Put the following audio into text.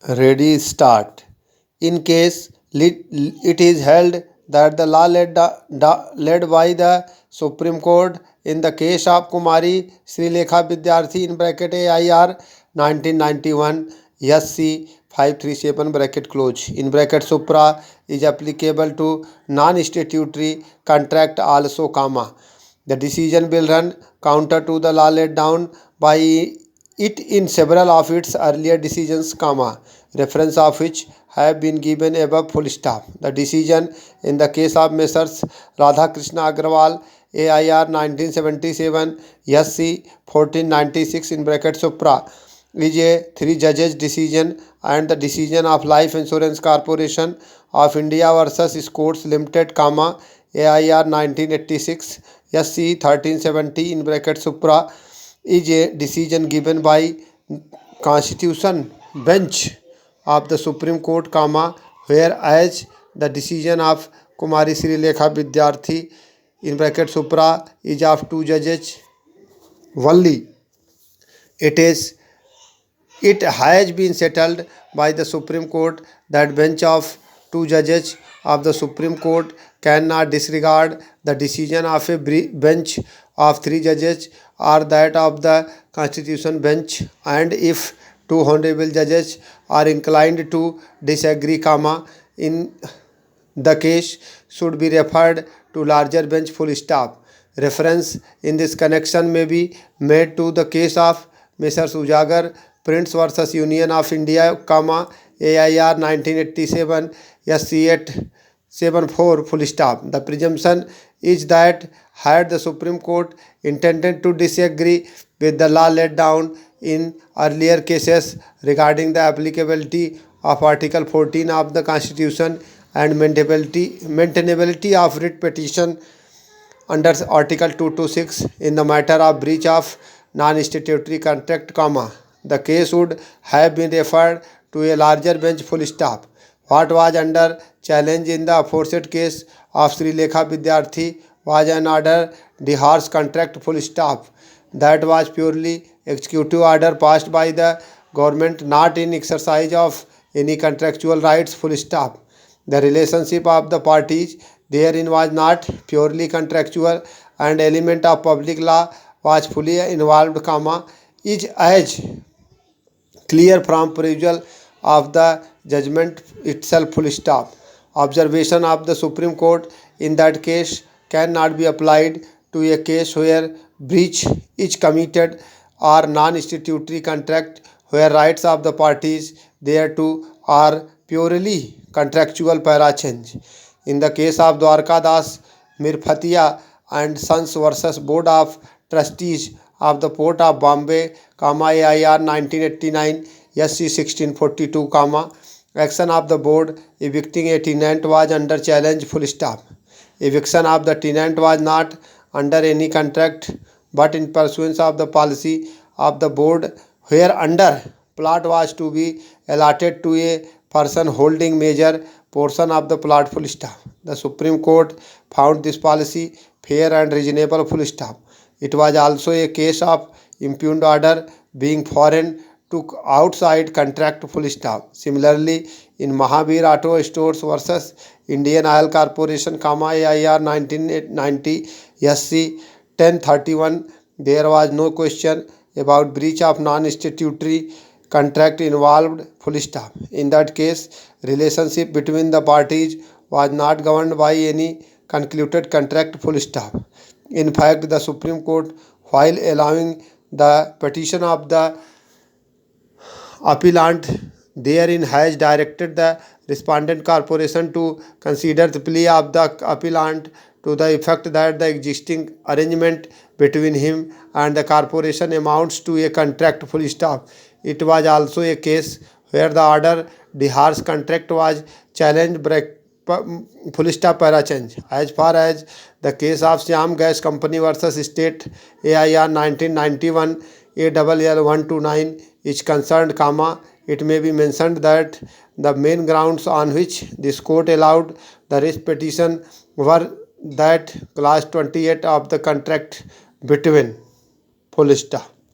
Ready, start. In case it is held that the law led by the Supreme Court in the case of Kumari Sri Lekha Vidyarthi in bracket AIR 1991 SC 537 bracket close in bracket supra is applicable to non-statutory contract also, comma. The decision will run counter to the law laid down by it in several of its earlier decisions, comma, reference of which have been given above, full stop. The decision in the case of Messrs. Radhakrishna Agrawal AIR 1977 SC 1496 in bracket supra is a three judges decision, and the decision of Life Insurance Corporation of India versus Scotts Limited, comma, AIR 1986 SC 1370 in bracket supra is a decision given by Constitution Bench of the Supreme Court, comma, whereas the decision of Kumari Sri Lekha Vidyarthi in bracket supra is of two judges only. It has been settled by the Supreme Court that bench of two judges of the Supreme Court cannot disregard the decision of a bench of three judges or that of the Constitution Bench, and if two honorable judges are inclined to disagree, comma, in the case should be referred to larger bench, full stop. Reference in this connection may be made to the case of Messrs. Ujagar Prints versus Union of India, comma, AIR 1987 SC 874, full stop. The presumption is that had the Supreme Court intended to disagree with the law laid down in earlier cases regarding the applicability of Article 14 of the Constitution and maintainability of writ petition under Article 226 in the matter of breach of non-statutory contract, comma, the case would have been referred to a larger bench, full stop. What was under challenge in the aforesaid case of Sri Lekha Vidyarthi was an order divorce contract, full stop. That was purely executive order passed by the government, not in exercise of any contractual rights, full stop. The relationship of the parties therein was not purely contractual, and element of public law was fully involved, comma, is as clear from perusal of the judgment itself, full stop. Observation of the Supreme Court in that case cannot be applied to a case where breach is committed or non-statutory contract where rights of the parties thereto are purely contractual, para change. In the case of Dwarka Das Mirfatia and Sons versus Board of Trustees of the Port of Bombay, comma, AIR 1989 SC 1642, comma, action of the board evicting a tenant was under challenge, full stop. Eviction of the tenant was not under any contract but in pursuance of the policy of the board, where under plot was to be allotted to a person holding major portion of the plot, full stop. The Supreme Court found this policy fair and reasonable, full stop. It was also a case of impugned order being foreign to outside contract, full stop. Similarly, in Mahavir Auto Stores versus Indian Oil Corporation, comma, AIR 1990 SC 1031, there was no question about breach of non-statutory contract involved, full stop. In that case, relationship between the parties was not governed by any concluded contract, full stop. In fact, the Supreme Court, while allowing the petition of the appellant, therein has directed the respondent corporation to consider the plea of the appellant to the effect that the existing arrangement between him and the corporation amounts to a contract, full stop. It was also a case where the order divorce contract was challenged, full stop, para change. As far as the case of Siam Gas Company versus State, AIR 1991 ALL 129 is concerned, comma, it may be mentioned that the main grounds on which this court allowed the writ petition were that clause 28 of the contract between, full stop.